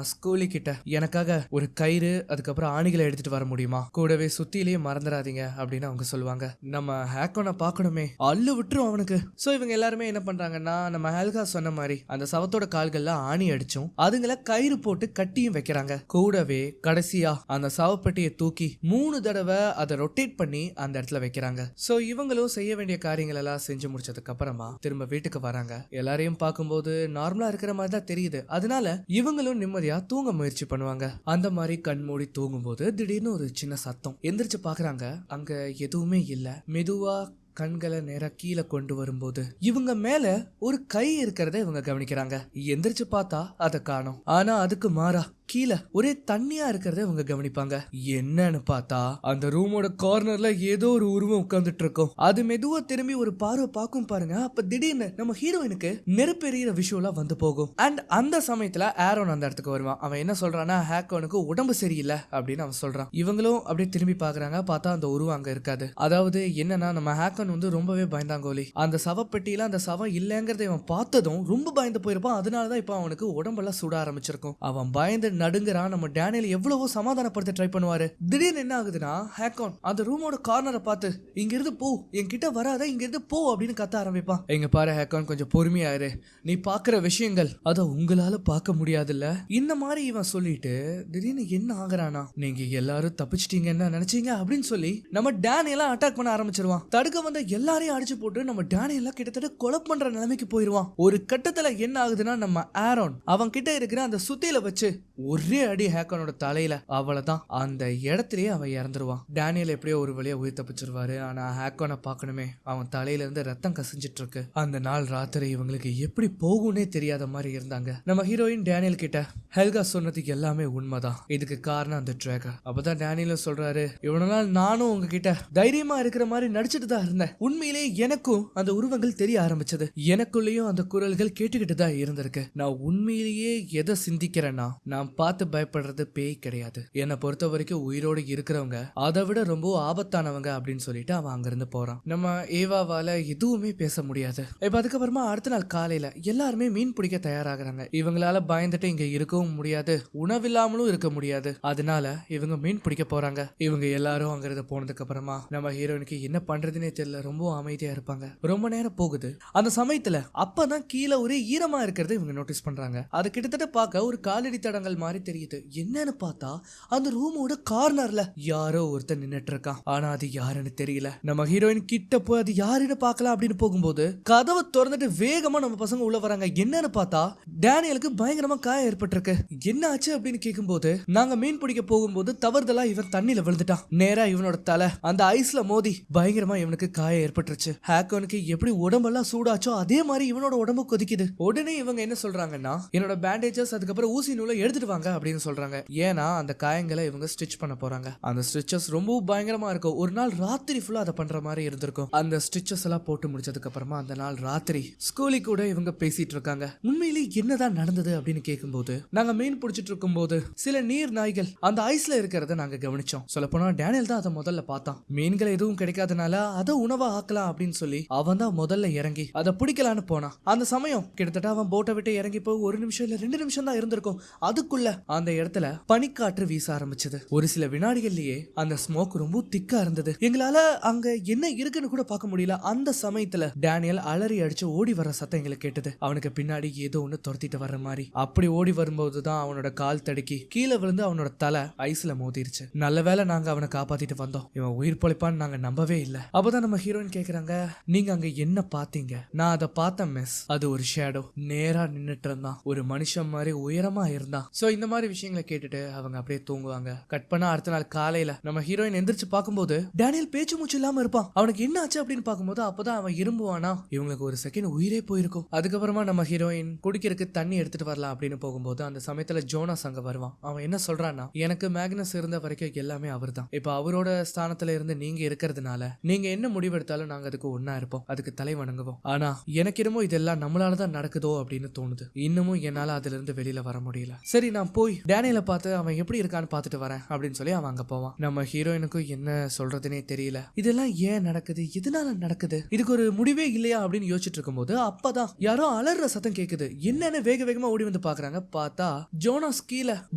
ஸ்கூலி கிட்ட எனக்காக ஒரு கயிறு அதுக்கப்புறம் ஆணிகளை எடுத்துட்டு வர முடியுமா, கூடவே சுத்திலேயே மறந்துடாதீங்க அப்படின்னு அவங்க சொல்லுவாங்க. நம்ம ஹேக்கோனை பார்க்கணுமே, அள்ளு விட்டுரும் அவனுக்கு. சோ இவங்க எல்லாருமே என்ன பண்றாங்கன்னா, நம்ம ஹெல்கா சொன்ன மாதிரி அந்த சவத்தோட கால்கள்ல ஆணி அடிச்சும் அதுங்களை கயிறு போட்டு கட்டியும் வைக்கிறாங்க. கூடவே கடைசியா அந்த சவப்பெட்டியை தூக்கி 3 தடவை அதை ரொட்டேட் பண்ணி அந்த இடத்துல வைக்கிறாங்க. சோ இவங்களும் செய்ய வேண்டிய காரியங்கள் எல்லாம் செஞ்சு முடிச்சதுக்கு அப்புறமா திரும்ப வீட்டுக்கு வராங்க. எல்லாரையும் பார்க்கும்போது நார்மலா இருக்கிற மாதிரி தான் தெரியுது. அதனால இவங்களும் நிம்மதியா தூங்க முயற்சி பண்ணுவாங்க. அந்த மாதிரி கண் மூடி தூங்கும் போது திடீர்னு ஒரு சின்ன சத்தம். எந்திரிச்சு பாக்குறாங்க, அங்க எதுவுமே இல்ல. மெதுவா கண்களை நேரா கீழே கொண்டு வரும்போது இவங்க மேல ஒரு கை இருக்கிறத இவங்க கவனிக்கிறாங்க. எந்திரிச்சு பார்த்தா அதை காணோம். ஆனா அதுக்கு மாறா கீழே ஒரே தண்ணியா இருக்கிறத இவங்க கவனிப்பாங்க. என்னன்னு பார்த்தா அந்த ரூமோட கார்னர்ல ஏதோ ஒரு உருவம் உட்கார்ந்துட்டு இருக்கும். அது மெதுவா திரும்பி ஒரு பார்வை பார்க்கும் பாருங்க. அப்ப திடீர்னு நம்ம ஹீரோயினுக்கு நெருப்பெறிகிற விஷயம் வந்து போகும். அண்ட் அந்த சமயத்துல ஆரோன் அந்த இடத்துக்கு வருவான். அவன் என்ன சொல்றான்னா, ஹேக்கோனுக்கு உடம்பு சரியில்லை அப்படின்னு அவன் சொல்றான். இவங்களும் அப்படியே திரும்பி பாக்குறாங்க. பார்த்தா அந்த உருவம் அங்க இருக்காது. அதாவது என்னன்னா, நம்ம ஹேக்கன் வந்து ரொம்பவே பயந்தாங்கோலி. அந்த சவப்பெட்டியில அந்த சவம் இல்லைங்கிறத இவன் பார்த்ததும் ரொம்ப பயந்து போயிருப்பான். அதனாலதான் இப்ப அவனுக்கு உடம்பெல்லாம் சுட ஆரம்பிச்சிருக்கும். அவன் பயந்து நடுங்குறான். நம்ம டேனியல் எவ்வளவோ சமாதானப்படுத்த ட்ரை பண்ணுவாரு. திடீர்னு என்ன ஆகுதுன்னா, ஹேக்கன் அந்த ரூமோட கார்னரை பார்த்து இங்க இருந்து போ, என்கிட்ட வராத, இங்க இருந்து போ அப்படின்னு கத்த ஆரம்பிப்பான். எங்க பாரு ஹேக்கன், கொஞ்சம் பொறுமையாயிரு. நீ பாக்குற விஷயங்கள் அத உங்களால பார்க்க முடியாதுல்ல. இந்த மாதிரி இவன் சொல்லிட்டு திடீர்னு என்ன ஆகுறானா, நீங்க எல்லாரும் தப்பிச்சிட்டீங்கன்னு நினைச்சீங்க அப்படின்னு சொல்லி நம்ம டேனியெல்லாம் அட்டாக் பண்ண ஆரம்பிச்சிருவான். தடுக்க வந்த எல்லாரையும் அடிச்சு போட்டு நம்ம டேனியல்ல கிட்டத்தட்ட கொலை பண்ற நிலைமைக்கு போயிருவான். ஒரு கட்டத்துல என்ன ஆகுதுன்னா நம்ம ஆரோன் அவன் கிட்ட இருக்கிற அந்த சுத்தியில வச்சு ஒரே அடி ஹேக்கனோட தலையில, அவ்வளவுதான் அந்த இடத்துலயே அவன் இறந்துருவான். டேனியல் எப்படியோ ஒரு வழியா உயிர் தப்பிச்சிருவாரு. ஆனா ஹேக்கனை பார்க்கணுமே, அவன் தலையில இருந்து ரத்தம் கசிஞ்சிட்டு இருக்கு. அந்த நாள் ராத்திரி இவங்களுக்கு எப்படி போகும்னே தெரியாத மாதிரி இருந்தாங்க. நம்ம ஹீரோயின் டேனியல் கிட்ட ஹெல்கா சொன்னதுக்கு எல்லாமே உண்மைதான், இதுக்கு காரணம் அந்த ட்ராகர். அப்பதான் டேனியல் சொல்றாரு, இவ்வளவு நாள் நானும் உங்ககிட்ட தைரியமா இருக்கிற மாதிரி நடிச்சுட்டு தான் இருந்தேன். உண்மையிலே எனக்கும் அந்த உருவங்கள் தெரிய ஆரம்பிச்சது. எனக்குள்ளேயும் அந்த குரல்கள் கேட்டுக்கிட்டு தான் இருந்திருக்கு. நான் உண்மையிலேயே எதை சிந்திக்கிறேன்னா, நான் பார்த்து பயப்படுறது பேய் கிடையாது. என்னை பொறுத்த வரைக்கும் உயிரோடு இருக்கிறவங்க அதை விட ரொம்ப ஆபத்தானவங்க அப்படின்னு சொல்லிட்டு அவன் அங்கிருந்து போறான். நம்ம ஏவாவால எதுவுமே பேச முடியாது. இப்ப அதுக்கப்புறமா அடுத்த நாள் காலையில எல்லாருமே மீன் பிடிக்க தயாராகிறாங்க. இவங்களால பயந்துட்டு இங்க இருக்கவும் முடியாது, உணவில்லாமலும் இருக்க முடியாது. அதனால இவங்க மீன் பிடிக்க போறாங்க. இவங்க எல்லாரும் அங்கிருந்து போனதுக்கு அப்புறமா நம்ம ஹீரோயினுக்கு என்ன பண்றதுன்னே தெரியல, ரொம்ப அமைதியா இருப்பாங்க. ரொம்ப நேரம் போகுது. அந்த சமயத்துல அப்பதான் கீழே ஒரே ஈரமா இருக்கிறது இவங்க நோட்டீஸ் பண்றாங்க. அது கிட்டத்தட்ட பார்க்க ஒரு காலடி தடங்கள் மாதிரி தெரியுது. என்னன்னு பார்த்தா அந்த ரூமோட கார்னர்ல யாரோ ஒருத்தர் நின்னுட்டு இருக்கான். ஆனா அது யாருன்னு தெரியல. நம்ம ஹீரோயின் கிட்ட போய் அது யாருன்னு பார்க்கலாம் அப்படின்னு போகும்போது கதவை திறந்துட்டு வேகமா நம்ம பசங்க உள்ள வராங்க. என்னன்னு பார்த்தா டேனியலுக்கு பயங்கரமா காயம் ஏற்பட்டிருக்கு. என்ன ஆச்சு அப்படின்னு கேட்கும்போது, நாங்க மீன் பிடிக்க போகும்போது தவறுதலா இவன் தண்ணியில விழுந்துட்டான். நேரா இவனோட தலை அந்த ஐஸ்ல மோதி பயங்கரமா இவனுக்கு காயம் ஏற்பட்டுருச்சு. ஹேக்கனுக்கு எப்படி உடம்பெல்லாம் சூடாச்சோ அதே மாதிரி இவனோட உடம்பு கொதிக்குது. உடனே இவங்க என்ன சொல்றாங்கன்னா, என்னோட பேண்டேஜஸ் அதுக்கப்புறம் ஊசி நூலை எடுத்துட்டு வாங்க அப்படின்னு சொல்றாங்க. ஏன்னா அந்த காயங்களை இவங்க ஸ்டிச் பண்ண போறாங்க. அந்த ஸ்டிச்சஸ் ரொம்ப பயங்கரமா இருக்கும். ஒரு நாள் ராத்திரி ஃபுல்லா அதை பண்ற மாதிரி இருந்திருக்கும். அந்த ஸ்டிச்சஸ் எல்லாம் போட்டு முடிச்சதுக்கு அப்புறமா அந்த நாள் ராத்திரி ஸ்கூலி கூட இவங்க பேசிட்டு இருக்காங்க. உண்மையிலே என்னதான் நடந்தது அப்படின்னு கேட்கும்போது, நாங்க மீன் பிடிச்சிட்டு இருக்கும் போது சில நீர் நாய்கள் அந்த ஐஸ்ல இருக்கிறத நாங்க கவனிச்சோம். சொல்ல போனா டேனியல் தான் அதை முதல்ல பார்த்தான். மீன்கள் எதுவும் கிடைக்காதனால அதை உணவா ஆக்கலாம் அப்படின்னு சொல்லி அவன் தான் முதல்ல இறங்கி அதை பிடிக்கலான்னு போனான். அந்த சமயம் கிட்டத்தட்ட அவன் போட்டை விட்டு இறங்கி போய் 1 நிமிஷம் இல்ல 2 நிமிஷம் தான் இருந்திருக்கும். அதுக்குள்ள அந்த இடத்துல பனிக்காற்று வீச ஆரம்பிச்சது. ஒரு சில வினாடிகள்லயே அந்த ஸ்மோக் ரொம்ப திக்கா இருந்தது. எங்களால அங்க என்ன இருக்குன்னு கூட பார்க்க முடியல. அந்த சமயத்துல டேனியல் அலறி அடிச்சு ஓடி வர சத்தம் எங்களுக்கு கேட்டது. அவனுக்கு பின்னாடி ஏதோ ஒண்ணு துரத்திட்டு வர்ற மாதிரி. அப்படி ஓடி வரும்போதுதான் அவனோட கால் தடுக்கி கீழே விழுந்து அவனோட தலை ஐஸ்ல மோதிருச்சு. நல்ல வேளை நாங்க அவனை காப்பாத்திட்டு வந்தோம். இவன் உயிர் பொழைப்பான்னு நாங்க நம்பவே இல்ல. அப்பதான் நம்ம ஹீரோயின் கேக்குறாங்க, நீங்க அங்க என்ன பாத்தீங்க? நான் அதை பார்த்தேன் மிஸ். அது ஒரு ஷேடோ நேரா நின்னுட்டு இருந்தான். ஒரு மனுஷன் மாதிரி உயரமா இருந்தான். சோ இந்த மாதிரி விஷயங்களை கேட்டுட்டு அவங்க அப்படியே தூங்குவாங்க. கட் பண்ணா அடுத்த நாள் காலையில நம்ம ஹீரோயின் எந்திரிச்சு பார்க்கும்போது டேனியல் பேச்சு மூச்சு இல்லாம இருப்பான். அவனுக்கு என்ன ஆச்சு அப்படின்னு பார்க்கும்போது அப்பதான் அவன் இரும்புவானா. இவங்களுக்கு ஒரு செகண்ட் உயிரே போயிருக்கும். அதுக்கப்புறமா நம்ம ஹீரோயின் குடிக்கிறதுக்கு தண்ணி எடுத்துட்டு வரலாம் அப்படின்னு போகும்போது அந்த சமயத்துல ஜோனாஸ் அங்க வருவான். அவன் என்ன சொல்றான்னா, எனக்கு மேக்னஸ் இருந்த வரைக்கும் எல்லாமே அவர் தான். இப்ப அவரோட ஸ்தானத்துல இருந்து நீங்க இருக்கிறதுனால நீங்க என்ன முடிவெடுத்தாலும் நாங்க அதுக்கு ஒன்னா இருப்போம், அதுக்கு தலை வணங்குவோம். ஆனா எனக்கு என்னமோ இதெல்லாம் நம்மளாலதான் நடக்குதோ அப்படின்னு தோணுது. இன்னமும் என்னால அதுல இருந்து வெளியில வர முடியல. சரி நான் போய் டேனியலை பார்த்து அவன் எப்படி இருக்கான்னு பார்த்துட்டு வரேன் அப்படின்னு சொல்லி அவன் அங்க போவான். நம்ம ஹீரோயினுக்கும் என்ன சொல்றதுனே தெரியல. இதெல்லாம் ஏன் நடக்குது, எதனால நடக்குது, இதுக்கு ஒரு முடிவே இல்லையா அப்படின்னு யோசிச்சுட்டு இருக்கும்போது அப்பதான் யாரோ அலற சத்தம் கேக்குது. என்னன்னு வேக வேகமா ஓடி வந்து பாக்குறாங்க. பார்த்தா ஜோனாஸ் கீழே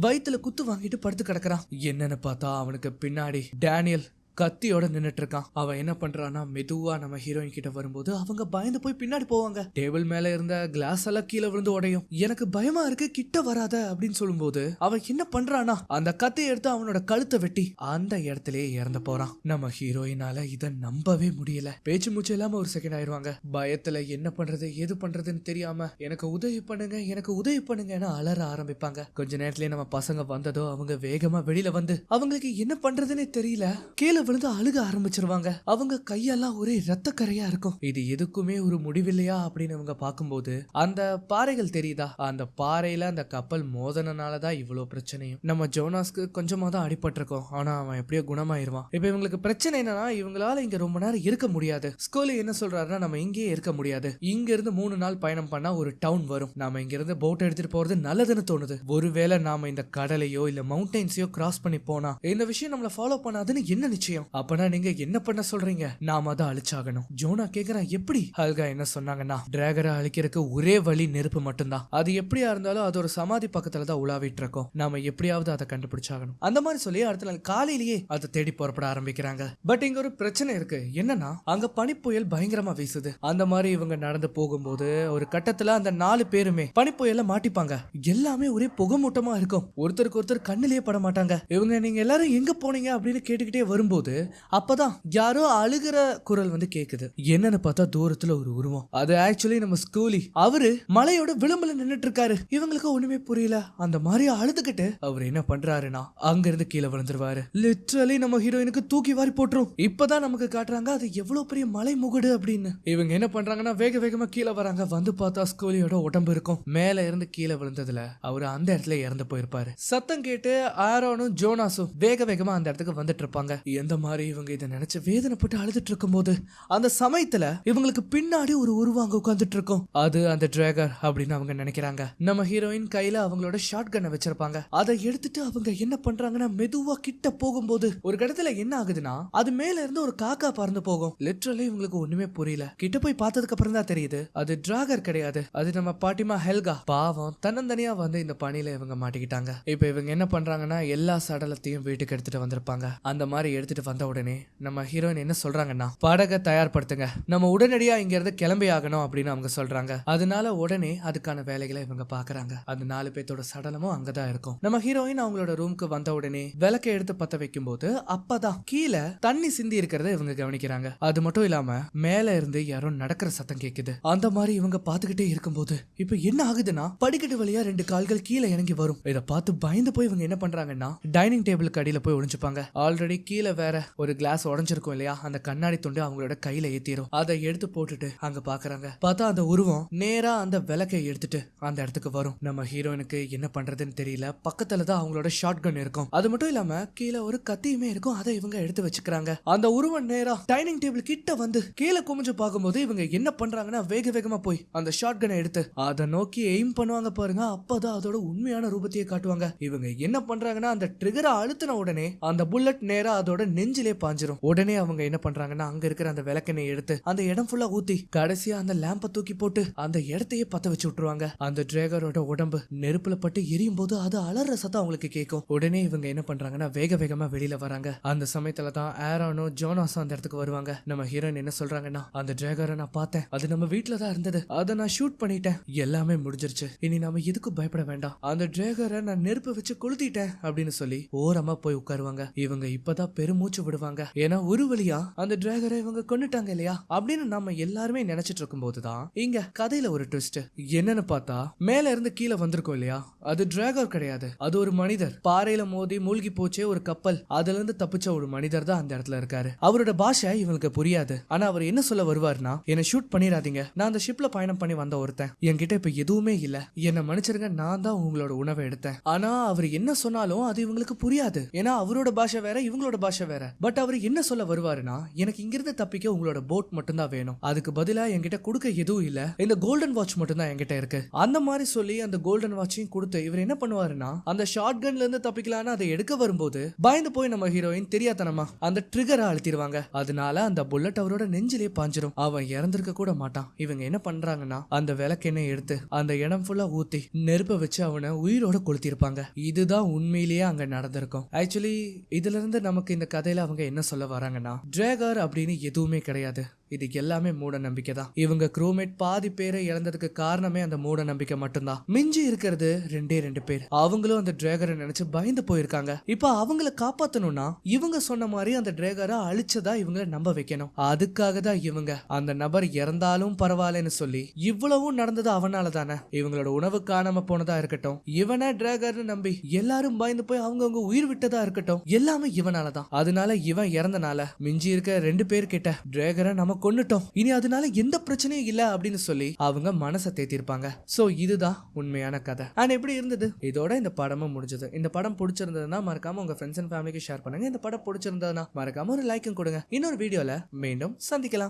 வயித்துல குத்து வாங்கிட்டு படுத்து கிடக்குறான். என்னன்னு பார்த்தா அவனுக்கு பின்னாடி டேனியல் கத்தியோட நின்னுட்டு இருக்கான். அவன் என்ன பண்றான்னா, மெதுவா நம்ம ஹீரோயின் கிட்ட வரும்போது அவங்க பயந்து போய் பின்னாடி போவாங்க. டேபிள் மேல இருந்த கிளாஸ் எல்லாம் கீழே விழுந்து உடையும். எனக்கு பயமா இருக்கு, கிட்ட வராத அப்படின்னு சொல்லும்போது அவன் என்ன பண்றானா, அந்த கத்தியை எடுத்து அவனோட கழுத்தை வெட்டி அந்த இடத்திலேயே இறந்து போறான். நம்ம ஹீரோயினால இதை நம்பவே முடியல. பேச்சு மூச்சு இல்லாம ஒரு செகண்ட் ஆயிடுவாங்க. பயத்துல என்ன பண்றது ஏது பண்றதுன்னு தெரியாம எனக்கு உதவி பண்ணுங்க எனக்கு உதவி பண்ணுங்கன்னு அலற ஆரம்பிப்பாங்க. கொஞ்ச நேரத்திலேயே நம்ம பசங்க வந்ததோ அவங்க வேகமா வெளியில வந்து அவங்களுக்கு என்ன பண்றதுன்னே தெரியல கீழே விழுந்து அழுக ஆரம்பிச்சிருவாங்க. அவங்க கையெல்லாம் ஒரே ரத்த கரையா இருக்கும். இது எதுக்குமே ஒரு முடிவில்லையா அப்படின்னு அவங்க பார்க்கும்போது அந்த பாறைகள் தெரியுதா, அந்த பாறையில அந்த கப்பல் மோதனாலதான் இவ்வளவு பிரச்சனையும். நம்ம ஜோனாஸ்க்கு கொஞ்சமா தான் அடிபட்டிருக்கோம். ஆனா அவன் எப்படியோ குணமாயிருவான். இப்ப இவங்களுக்கு பிரச்சனை என்னன்னா, இவங்களால இங்க ரொம்ப நேரம் இருக்க முடியாது. ஸ்கூல்ல என்ன சொல்றாருன்னா, நம்ம இங்கேயே இருக்க முடியாது. இங்க இருந்து 3 நாள் பயணம் பண்ணா ஒரு டவுன் வரும். நாம இங்க இருந்து போட் எடுத்துட்டு போறது நல்லதுன்னு தோணுது. ஒருவேளை நாம இந்த கடலையோ இல்ல மவுண்டன்ஸையோ கிராஸ் பண்ணி போனா இந்த விஷயம் நம்மள ஃபாலோ பண்ணாதுன்னு என்ன நிச்சயம்? அப்பனா நீங்க என்ன பண்ண சொல்றீங்க? நாம அதை அழிச்சாகணும். ஜோனா கேக்குறான், எப்படி? ஹல்கா என்ன சொன்னாங்கன்னா, டிராகரை அழிக்கிறதுக்கு ஒரே வழி நெருப்பு மட்டும்தான். அது எப்படியா இருந்தாலும் அது ஒரு சமாதி பக்கத்துல தான் உலாவிட்டு இருக்கோம். நாம எப்படியாவது அதை கண்டுபிடிச்சாகணும். அந்த மாதிரி சொல்லி அடுத்த நாள் காலையிலேயே அதை தேடி புறப்பட ஆரம்பிக்கிறாங்க. பட் இங்க ஒரு பிரச்சனை இருக்கு. என்னன்னா, அங்க பனிப்புயல் பயங்கரமா வீசுது. அந்த மாதிரி இவங்க நடந்து போகும்போது ஒரு கட்டத்துல அந்த 4 பேருமே பனிப்புயல்ல மாட்டிப்பாங்க. எல்லாமே ஒரே புகை மூட்டமா இருக்கும். ஒருத்தருக்கு ஒருத்தர் கண்ணிலேயே பட மாட்டாங்க. இவங்க நீங்க எல்லாரும் எங்க போனீங்க அப்படின்னு கேட்டுக்கிட்டே வரும்போது வரும்போது அப்பதான் யாரோ அழுகிற குரல் வந்து கேக்குது. என்னன்னு பார்த்தா தூரத்துல ஒரு உருவம். அது ஆக்சுவலி நம்ம ஸ்கூலி. அவரு மலையோட விளிம்புல நின்னுட்டு இருக்காரு. இவங்களுக்கு ஒண்ணுமே புரியல. அந்த மாதிரி அழுதுகிட்டு அவர் என்ன பண்றாருன்னா அங்க இருந்து கீழே விழுந்துருவாரு. லிட்டரலி நம்ம ஹீரோயினுக்கு தூக்கி வாரி போட்டுரும். இப்பதான் நமக்கு காட்டுறாங்க அது எவ்வளவு பெரிய மலை முகுடு அப்படின்னு. இவங்க என்ன பண்றாங்கன்னா வேக வேகமா கீழே வராங்க. வந்து பார்த்தா ஸ்கூலியோட உடம்பு இருக்கும். மேல இருந்து கீழே விழுந்ததுல அவரு அந்த இடத்துல இறந்து போயிருப்பாரு. சத்தம் கேட்டு ஆரோனும் ஜோனாஸும் வேக வேகமா அந்த இடத்துக்கு வந்துட்டு இருப்பாங்க. எந்த மாதிரி இவங்க இதை நினைச்சு வேதனைப்பட்டு அழுதுட்டு இருக்கும் போது அந்த சமயத்துல இவங்களுக்கு பின்னாடி ஒரு உருவாங்க உட்கார்ந்துட்டு இருக்கும். அது அந்த டிராகர் அப்படின்னு அவங்க நினைக்கிறாங்க. நம்ம ஹீரோயின் கையில அவங்களோட ஷார்ட் கன்னை வச்சிருப்பாங்க. அதை எடுத்துட்டு அவங்க என்ன பண்றாங்கன்னா மெதுவா கிட்ட போகும்போது ஒரு இடத்துல என்ன ஆகுதுன்னா அது மேல இருந்து ஒரு காக்கா பறந்து போகும். லிட்டரலி இவங்களுக்கு ஒண்ணுமே புரியல. கிட்ட போய் பார்த்ததுக்கு அப்புறம் தான் தெரியுது அது டிராகர் கிடையாது. அது நம்ம பாட்டிமா ஹெல்கா. பாவம் தன்னந்தனியா வந்து இந்த பணியில இவங்க மாட்டிக்கிட்டாங்க. இப்ப இவங்க என்ன பண்றாங்கன்னா எல்லா சடலத்தையும் வீட்டுக்கு எடுத்துட்டு வந்திருப்பாங்க. அந்த மாதிரி எடுத்துட்டு வந்த உடனே நம்ம ஹீரோயின் என்ன சொல்றாங்கன்னா படகை தயார்படுத்துங்க, நம்ம உடனடியா இங்க இருந்து கிளம்பி ஆகணும் அப்படின்னு அவங்க சொல்றாங்க. அதனால உடனே அதுக்கான வேலைகளை இவங்க பாக்குறாங்க. அந்த 4 பேத்தோட சடலமும் அங்கதான் இருக்கும். நம்ம ஹீரோயின் அவங்களோட ரூமுக்கு வந்த உடனே விளக்கை எடுத்து பத்த வைக்கும் போது அப்பதான் கீழே தண்ணி சிந்தி இருக்கிறத இவங்க கவனிக்கிறாங்க. அது மட்டும் இல்லாம மேல இருந்து யாரோ நடக்கிற சத்தம் கேக்குது. அந்த மாதிரி இவங்க பாத்துக்கிட்டே இருக்கும்போது இப்ப என்ன ஆகுதுன்னா படிக்கட்டு வழியா 2 கால்கள் கீழே இறங்கி வரும். இத பார்த்து பயந்து போய் இவங்க என்ன பண்றாங்கன்னா டைனிங் டேபிளுக்கு அடியில போய் ஒளிஞ்சுப்பாங்க. ஆல்ரெடி கீழே வேற ஒரு கிளாஸ் உடைஞ்சிருக்கும் இல்லையா, அந்த கண்ணாடி துண்டு அவங்களோட கையில ஏத்திரும். அதை எடுத்து போட்டுட்டு அங்க பாக்குறாங்க. பார்த்தா அந்த உருவம் நேரா அந்த விளக்கை எடுத்துட்டு அந்த இடத்துக்கு வரும். நம்ம ஹீரோயினுக்கு என்ன பண்றதுன்னு தெரியல. பக்கத்துலதான் அவங்களோட ஷார்ட் கன் இருக்கும். அது மட்டும் இல்லாம கீழே ஒரு கத்தியுமே இருக்கும். அதை இவங்க எடுத்து வச்சுக்கிறாங்க. அந்த உருவம் நேரா டைனிங் டேபிள் கிட்ட வந்து கீழே குமிஞ்சு பார்க்கும்போது இவங்க என்ன பண்றாங்கன்னா வேக வேகமா போய் அந்த ஷார்ட் கனை எடுத்து அதை நோக்கி எய்ம் பண்ணுவாங்க பாருங்க. அப்பதான் அதோட உண்மையான ரூபத்தையே காட்டுவாங்க. இவங்க என்ன பண்றாங்கன்னா அந்த ட்ரிகரை அழுத்தின உடனே அந்த புல்லட் நேரா அதோட நெஞ்சிலே பாஞ்சிரும். உடனே அவங்க என்ன பண்றாங்கன்னா அங்க இருக்கிற அந்த விளக்கெண்ணை எடுத்து அந்த இடம் ஃபுல்லா ஊத்தி கடைசியா அந்த லேம்ப தூக்கி போட்டு அந்த இடத்தையே பத்த வச்சு விட்டுருவாங்க. அந்த டிராகரோட உடம்பு நெருப்புல பட்டு எரியும் போது அது அலற சத்தம் அவங்களுக்கு கேட்கும். உடனே இவங்க என்ன பண்றாங்கன்னா வேக வேகமா வெளியில வராங்க. அந்த சமயத்துல தான் ஆரோனும் ஜோனாஸும் அந்த இடத்துக்கு வருவாங்க. நம்ம ஹீரோயின் என்ன சொல்றாங்கன்னா அந்த டிராகரை நான் பார்த்தேன், அது நம்ம வீட்டுல தான் இருந்தது, அதை நான் ஷூட் பண்ணிட்டேன், எல்லாமே முடிஞ்சிருச்சு, இனி நாம எதுக்கும் பயப்பட வேண்டாம், அந்த டிராகரை நான் நெருப்பு வச்சு கொளுத்திட்டேன் அப்படின்னு சொல்லி ஓரமா போய் உட்காருவாங்க. இவங்க இப்பதான் பெருமூச்சு விடுவாங்க. ஏன்னா ஒரு வழியா அந்த டிராகரை இவங்க கொன்னுட்டாங்க இல்லையா அப்படின்னு நம்ம எல்லாருமே நினைச்சிட்டு இருக்கும் போதுதான் இங்க கதையில ஒரு ட்விஸ்ட். என்னன்னு பார்த்தா மேல இருந்து கீழே வந்திருக்கும் இல்லையா, அது டிராகர் கிடையாது, அது ஒரு மனிதர். பாறையில மோதி மூழ்கி போச்சே ஒரு கப்பல், அதுல இருந்து தப்பிச்ச ஒரு மனிதர் தான் அந்த இடத்துல இருக்காரு. அவரோட பாஷை இவங்களுக்கு புரியாது. ஆனா அவர் என்ன சொல்ல வருவாருன்னா என்ன ஷூட் பண்ணிடாதீங்க, நான் அந்த ஷிப்ல பயணம் பண்ணி வந்த ஒருத்தன், என்கிட்ட இப்ப எதுவுமே இல்ல, என்ன மன்னிச்சிருங்க, நான் தான் உங்களோட உணவை எடுத்தேன். ஆனா அவர் என்ன சொன்னாலும் அது இவங்களுக்கு புரியாது. ஏன்னா அவரோட பாஷை வேற இவங்களோட பாஷை வேற. பட் அவர் என்ன சொல்ல வருவாருன்னா எனக்கு இங்கிருந்து தப்பிக்க உங்களோட போட் மட்டும் தான் வேணும், அதுக்கு பதிலா என்கிட்ட கொடுக்க எதுவும் இல்ல, இந்த கோல்டன் வாட்ச் மட்டும் தான் என்கிட்ட இருக்கு. அந்த மாதிரி சொல்லி அந்த கோல்டன் வாட்சையும் கொடுத்து இவர் என்ன பண்ணுவாருன்னா அந்த ஷார்ட் கன்ல இருந்து தப்பிக்கலான்னு அதை எடுக்க வரும்போது பயந்து போய் நம்ம ஹீரோயின் தெரியாதனமா அந்த ட்ரிகரை அழுத்திடுவாங்க. அதனால அந்த புல்லட் அவரோட நெஞ்சிலே பாஞ்சிரும். அவன் இறந்திருக்க கூட மாட்டான். இவங்க என்ன பண்றாங்கன்னா அந்த விளக்கெண்ணெய் எடுத்து அந்த இடம் ஃபுல்லா ஊத்தி நெருப்ப வச்சு அவனை உயிரோட கொளுத்திருப்பாங்க. இதுதான் உண்மையிலேயே அங்க நடந்திருக்கும். ஆக்சுவலி இதுல இருந்து நமக்கு இந்த கதையில அவங்க என்ன சொல்ல வராங்கன்னா டிராகர் அப்படின்னு எதுவுமே கிடையாது, இது எல்லாமே மூட நம்பிக்கை தான். இவங்க க்ரூமேட் பாதி பேரை இழந்ததுக்கு காரணமே அந்த மூட நம்பிக்கை மட்டும்தான். மிஞ்சி இருக்கிறது 2 பேர். அவங்களும் அந்த டிராகரை நினைச்சு பயந்து போயிருக்காங்க. இப்ப அவங்கள காப்பாத்தணும்னா இவங்க சொன்ன மாதிரி அந்த டிராகரை அழிச்சதா இவங்களை நம்ப வைக்கணும். அதுக்காக தான் இவங்க அந்த நபர் இறந்தாலும் பரவாயில்லன்னு சொல்லி இவ்வளவும் நடந்தது அவனால தானே. இவங்களோட உணவு காணாம போனதா இருக்கட்டும், இவனை டிராகர்னு நம்பி எல்லாரும் பயந்து போய் அவங்கவுங்க உயிர் விட்டதா இருக்கட்டும், எல்லாமே இவனாலதான். அதனால இவன் இறந்தனால மிஞ்சி இருக்க 2 பேர் கிட்ட டிராகரை நம்ம கொன்னுட்டோம், இனி அதனால எந்த பிரச்சனையும் இல்ல அப்படின்னு சொல்லி அவங்க மனசை தேத்திருப்பாங்க. சோ இதுதான் உண்மையான கதை. அண்ட் எப்படி இருந்தது இதோட இந்த படமும் முடிஞ்சது. இந்த படம் பிடிச்சிருந்ததுன்னா மறக்காம உங்க ஃப்ரெண்ட்ஸ் அண்ட் ஃபேமிலிக்கு ஷேர் பண்ணுங்க. இந்த படம் பிடிச்சிருந்ததுன்னா மறக்காம ஒரு லைக்கும் கொடுங்க. இன்னொரு வீடியோல மீண்டும் சந்திக்கலாம்.